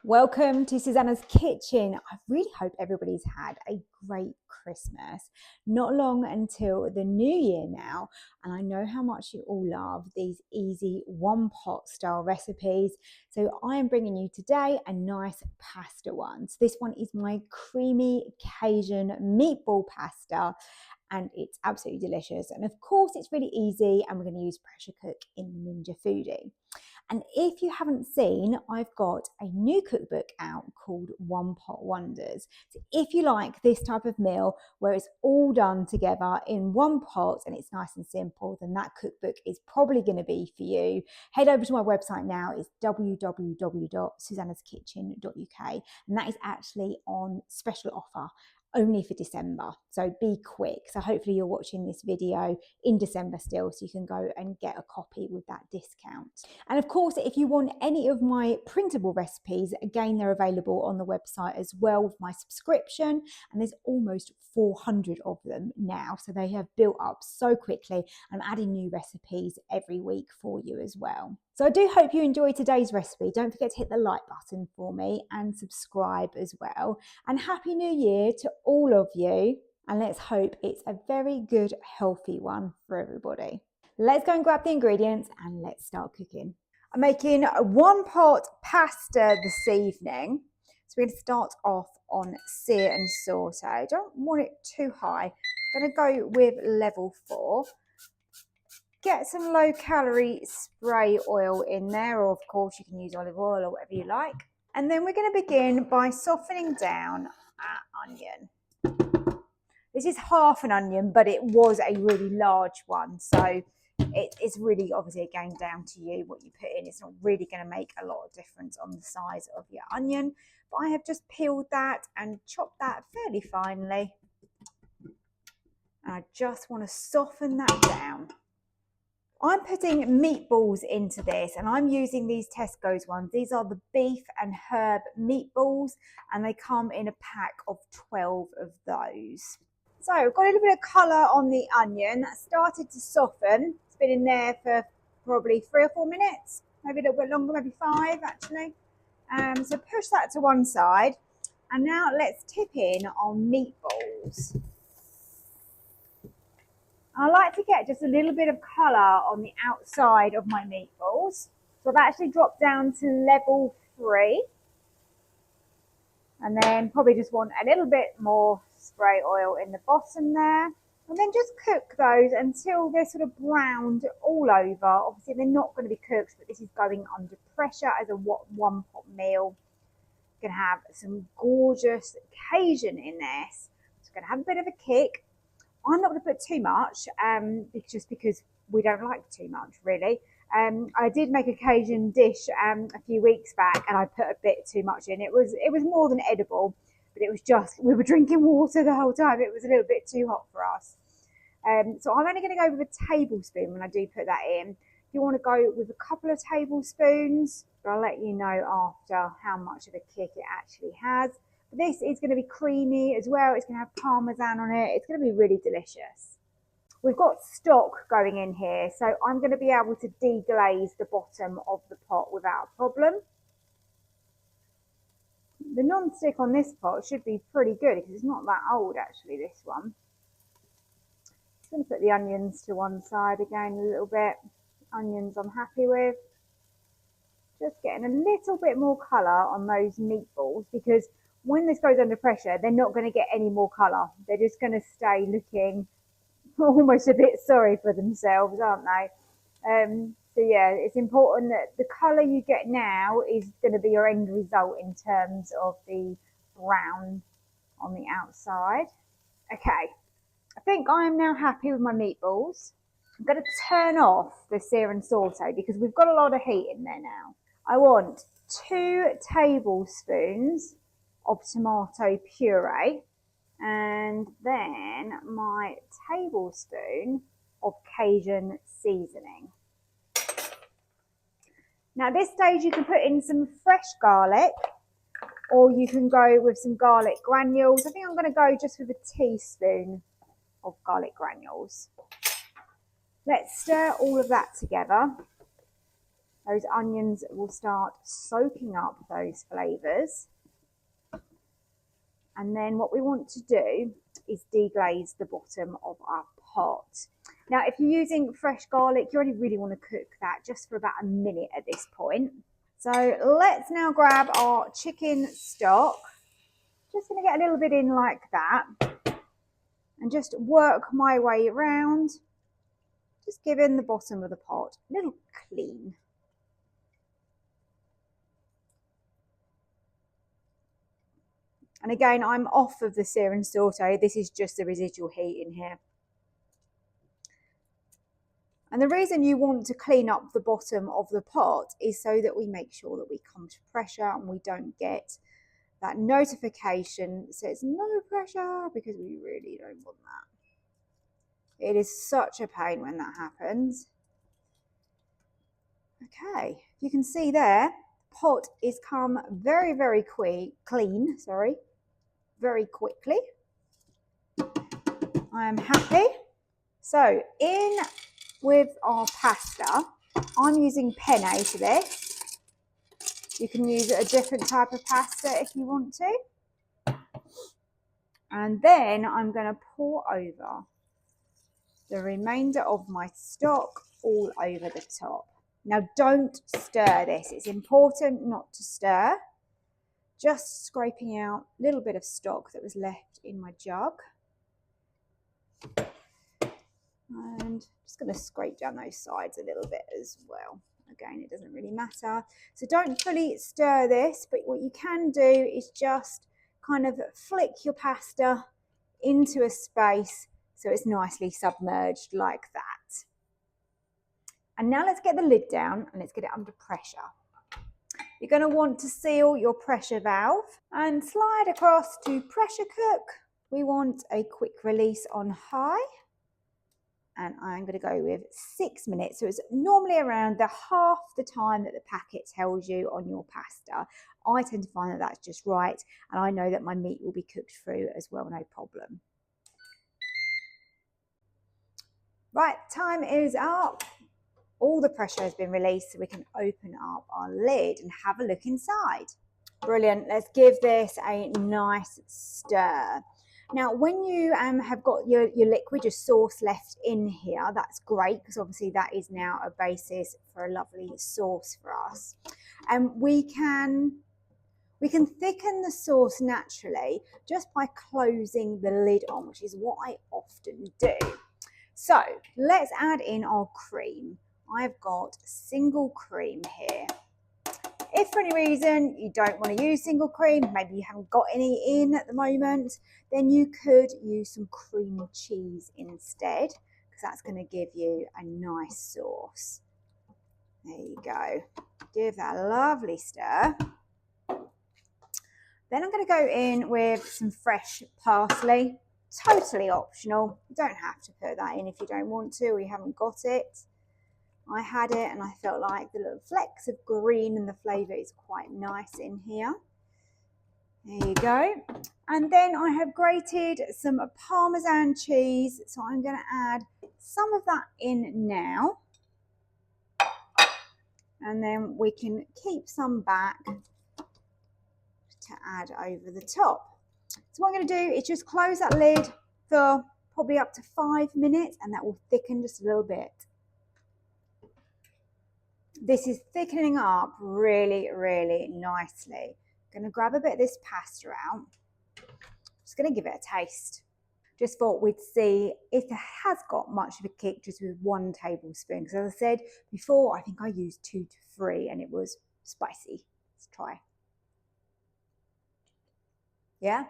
Welcome to Susannah's Kitchen. I really hope everybody's had a great Christmas. Not long until the new year now, and I know how much you all love these easy one pot style recipes. So I am bringing you today a nice pasta one. So this one is my creamy Cajun meatball pasta, and it's absolutely delicious. And of course, it's really easy, and we're going to use pressure cook in the Ninja Foodi. And if you haven't seen, I've got a new cookbook out called One Pot Wonders. So if you like this type of meal where it's all done together in one pot and it's nice and simple, then that cookbook is probably going to be for you. Head over to my website now. It's www.susannaskitchen.uk, and that is actually on special offer only for December, so be quick. So hopefully you're watching this video in December still, so you can go and get a copy with that discount. And of course, if you want any of my printable recipes, again, they're available on the website as well with my subscription, and there's almost 400 of them now, so they have built up so quickly. I'm adding new recipes every week for you as well. So I do hope you enjoyed today's recipe. Don't forget to hit the like button for me and subscribe as well. And Happy New Year to all of you. And let's hope it's a very good, healthy one for everybody. Let's go and grab the ingredients and let's start cooking. I'm making a one pot pasta this evening. So we're going to start off on sear and saute. Don't want it too high. I'm going to go with level 4. Get some low calorie spray oil in there, or of course you can use olive oil or whatever you like. And then we're going to begin by softening down our onion. This is half an onion, but it was a really large one. So it's really obviously again down to you what you put in. It's not really going to make a lot of difference on the size of your onion. But I have just peeled that and chopped that fairly finely. And I just want to soften that down. I'm putting meatballs into this, and I'm using these Tesco's ones. These are the beef and herb meatballs, and they come in a pack of 12 of those. So I've got a little bit of colour on the onion. That started to soften. It's been in there for probably 3 or 4 minutes, maybe a little bit longer, maybe 5 actually. So push that to one side, and now let's tip in our meatballs. I like to get just a little bit of colour on the outside of my meatballs. So I've actually dropped down to level 3. And then probably just want a little bit more spray oil in the bottom there. And then just cook those until they're sort of browned all over. Obviously they're not going to be cooked, but this is going under pressure as a one pot meal. You're going to have some gorgeous Cajun in this. It's going to have a bit of a kick. I'm not going to put too much, just because we don't like too much, really. I did make a Cajun dish a few weeks back, and I put a bit too much in. It was more than edible, but it was just, we were drinking water the whole time. It was a little bit too hot for us. So I'm only going to go with a tablespoon when I do put that in. If you want to go with a couple of tablespoons, but I'll let you know after how much of a kick it actually has. This is going to be creamy as well. It's going to have parmesan on it. It's going to be really delicious. We've got stock going in here, so I'm going to be able to deglaze the bottom of the pot without a problem. The non-stick on this pot should be pretty good because it's not that old actually, this one. I'm going to put the onions to one side again a little bit. Onions I'm happy with. Just getting a little bit more colour on those meatballs, because when this goes under pressure, they're not going to get any more colour. They're just going to stay looking almost a bit sorry for themselves, aren't they? So yeah, it's important that the colour you get now is going to be your end result in terms of the brown on the outside. Okay, I think I am now happy with my meatballs. I'm going to turn off the sear and saute because we've got a lot of heat in there now. I want 2 tablespoons of tomato puree, and then my tablespoon of Cajun seasoning. Now at this stage you can put in some fresh garlic, or you can go with some garlic granules. I think I'm going to go just with a teaspoon of garlic granules. Let's stir all of that together. Those onions will start soaking up those flavours. And then what we want to do is deglaze the bottom of our pot. Now, if you're using fresh garlic, you only really want to cook that just for about a minute at this point. So let's now grab our chicken stock. Just going to get a little bit in like that and just work my way around, just giving the bottom of the pot a little clean. And again, I'm off of the sear and saute. This is just the residual heat in here. And the reason you want to clean up the bottom of the pot is so that we make sure that we come to pressure and we don't get that notification that says no pressure, because we really don't want that. It is such a pain when that happens. Okay, you can see there, the pot is come very, very clean, very quickly. I am happy. So in with our pasta, I'm using penne for this. You can use a different type of pasta if you want to. And then I'm going to pour over the remainder of my stock all over the top. Now don't stir this. It's important not to stir. Just scraping out a little bit of stock that was left in my jug. And just going to scrape down those sides a little bit as well. Again, it doesn't really matter. So don't fully stir this, but what you can do is just kind of flick your pasta into a space so it's nicely submerged like that. And now let's get the lid down and let's get it under pressure. You're going to want to seal your pressure valve and slide across to pressure cook. We want a quick release on high. And I'm going to go with 6 minutes. So it's normally around half the time that the packet tells you on your pasta. I tend to find that that's just right. And I know that my meat will be cooked through as well, no problem. Right, time is up. All the pressure has been released, so we can open up our lid and have a look inside. Brilliant. Let's give this a nice stir. Now, when you have got your liquid, your sauce left in here, that's great, because obviously that is now a basis for a lovely sauce for us. And we can thicken the sauce naturally just by closing the lid on, which is what I often do. So let's add in our cream. I've got single cream here. If for any reason you don't want to use single cream, maybe you haven't got any in at the moment, then you could use some cream cheese instead, because that's going to give you a nice sauce. There you go. Give that a lovely stir. Then I'm going to go in with some fresh parsley. Totally optional. You don't have to put that in if you don't want to or you haven't got it. I had it and I felt like the little flecks of green and the flavour is quite nice in here. There you go. And then I have grated some Parmesan cheese. So I'm going to add some of that in now. And then we can keep some back to add over the top. So what I'm going to do is just close that lid for probably up to 5 minutes, and that will thicken just a little bit. This is thickening up really, really nicely. I'm going to grab a bit of this pasta out. Just going to give it a taste. Just thought we'd see if it has got much of a kick just with 1 tablespoon. Because as I said before, I think I used 2 to 3 and it was spicy. Let's try. Yeah,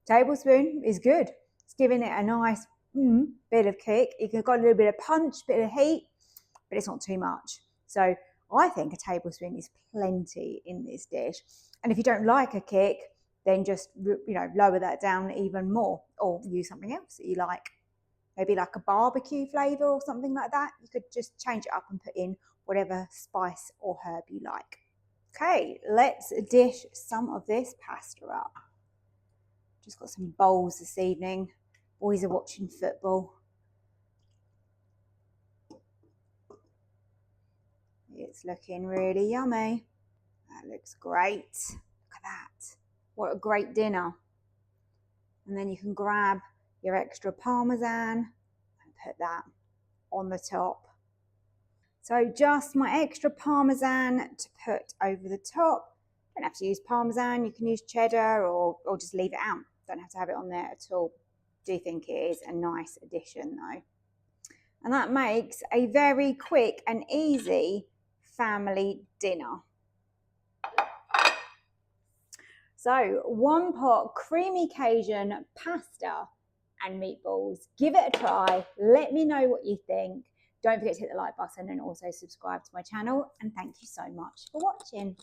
tablespoon is good. It's giving it a nice bit of kick. You've got a little bit of punch, bit of heat, but it's not too much. So I think a tablespoon is plenty in this dish. And if you don't like a kick, then just, lower that down even more, or use something else that you like. Maybe like a barbecue flavour or something like that. You could just change it up and put in whatever spice or herb you like. Okay, let's dish some of this pasta up. Just got some bowls this evening. Boys are watching football. It's It's looking really yummy. That looks great. Look at that. What a great dinner. And then you can grab your extra Parmesan and put that on the top. So just my extra Parmesan to put over the top. Don't have to use Parmesan, you can use cheddar or just leave it out. Don't have to have it on there at all. Do think it is a nice addition though. And that makes a very quick and easy family dinner. So 1 pot creamy Cajun pasta and meatballs. Give it a try. Let me know what you think. Don't forget to hit the like button and also subscribe to my channel. And thank you so much for watching.